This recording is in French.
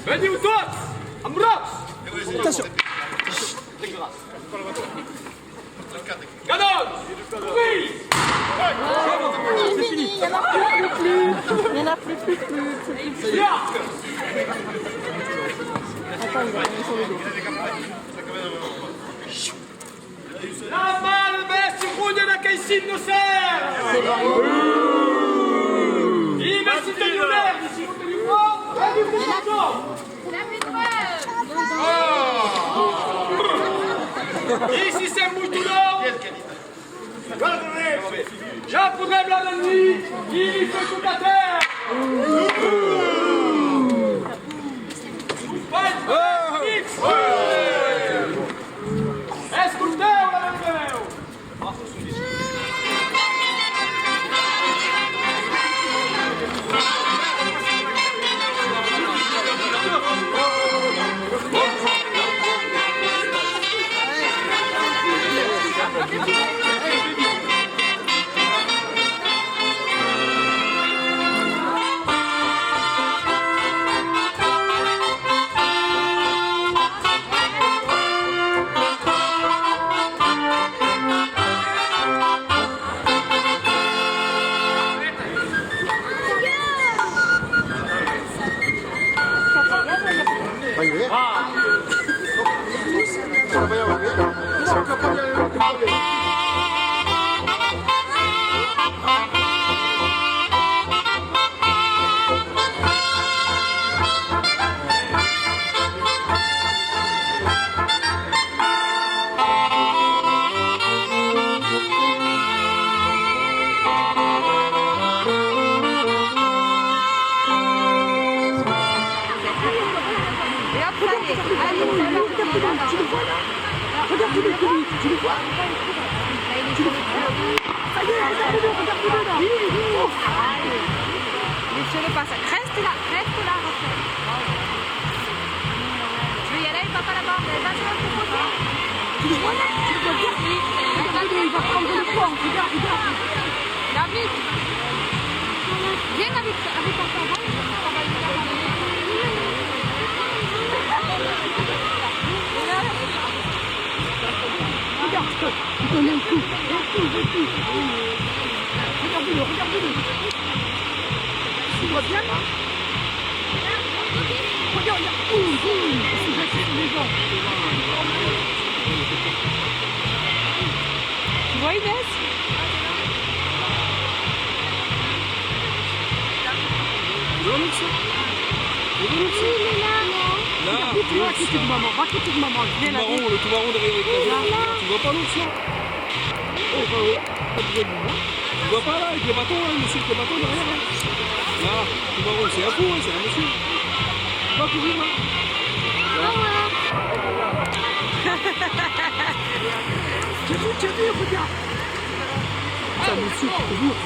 Vedi un tuo! Ambrose! Attention. Gadon! Oui! C'est fini, il n'y en a plus. Il n'y en a plus. Via! Attends, il va aller sur le dos. La mano vesti pugnano che si innocent! I messi di unerdi, si monte di fuoco, e di fuoco! Ici c'est Moutoulon! Jean Poudret Blanc de nuit, il fait tout à terre! Escuteu, Leandro! Tu le vois? Ça y est, regarde-le là. Monsieur le passage. Reste là, Raphaël. Je vais y aller, papa là-bas. Vas-y, on te pose. Tu le vois là? Tu le vois bien? Regarde, il va prendre le poids. Regarde. Là, vite. Viens avec papa. Regarde, il donne un coup. Regardez-le. Tu vois bien là? Regarde, c'est les gens. Tu vois Inès? Là, tu vas à côté de maman, Viens là. le tout marron derrière tu vois pas l'autre là? Tu vois pas là avec les bâtons, hein, le monsieur avec les bâtons derrière là? Là, tout marron, c'est un fou, hein, c'est un monsieur. Pas toujours là. Tu as vu, regarde. C'est un monsieur, toujours.